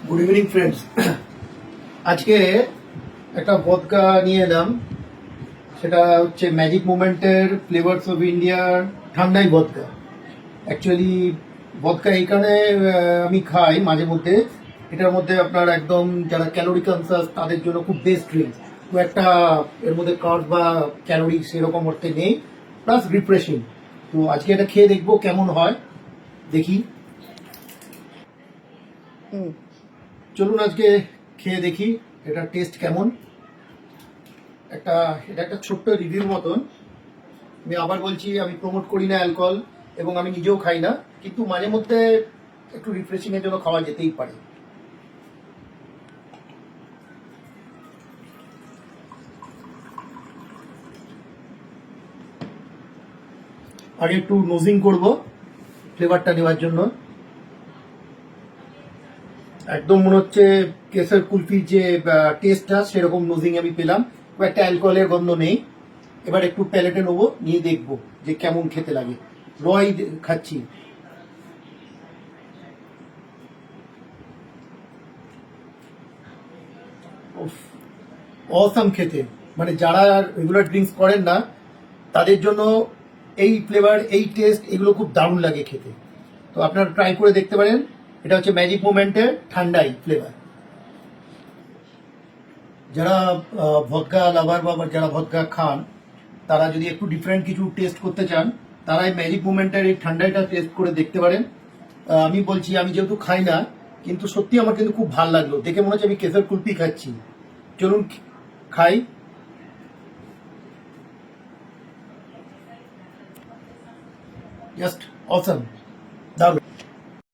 Good evening friends. আজকে একটা vodka নিয়ে এলাম, সেটা হচ্ছে ম্যাজিক মুভমেন্টের ফ্লেভার্স অফ ইন্ডিয়ার ঠান্ডাই ভদকা। অ্যাকচুয়ালি ভদকা এই কারণে আমি খাই মাঝে মধ্যে, এটার মধ্যে আপনার একদম যারা ক্যালোরি কনসাস তাদের জন্য খুব বেস্ট ড্রিঙ্ক। তো একটা এর মধ্যে কার্ব বা ক্যালোরি সেরকম অর্থে নেই, প্লাস রিফ্রেশিং। তো আজকে এটা খেয়ে দেখবো কেমন হয়, দেখি। চলুন আজকে খেয়ে দেখি এটা টেস্ট কেমন। এটা একটা ছোট্ট রিভিউ মতন। আমি আবার বলছি, আমি প্রমোট করি না অ্যালকোহল, এবং আমি নিজেও খাই না, কিন্তু মাঝে মধ্যে একটু রিফ্রেশিং এর জন্য খাওয়া যেতেই পারে। আগে একটু নোজিং করব ফ্লেভারটা নেওয়ার জন্য। একদম মনে হচ্ছে কেসর কুলফির যে টেস্টটা সেরকম নোজিং আমি পেলাম, খুব একটা অ্যালকোহলের গন্ধ নেই। এবার একটু প্যালেটে নেবো, নিয়ে দেখবো যে কেমন খেতে লাগে। রয় খাচ্ছি। অসাম খেতে, মানে যারা রেগুলার ড্রিঙ্কস করেন না তাদের জন্য এই ফ্লেভার, এই টেস্ট, এগুলো খুব দারুণ লাগে খেতে। তো আপনারা ট্রাই করে দেখতে পারেন। এটা হচ্ছে ম্যাজিক মুভমেন্টের ঠান্ডাই ফ্লেভার। যারা ভদকা লাভার বা যারা ভদকা খান, তারা যদি একটু ডিফারেন্ট কিছু টেস্ট করতে চান, তারা এই ম্যাজিক মুভমেন্টের এই ঠান্ডাইটা টেস্ট করে দেখতে পারেন। আমি বলছি, আমি যেহেতু খাই না, কিন্তু সত্যি আমার কিন্তু খুব ভালো লাগলো, দেখে মনে হচ্ছে আমি কেসর কুলফি খাচ্ছি। চলুন খাই। জাস্ট অসম, দারুণ।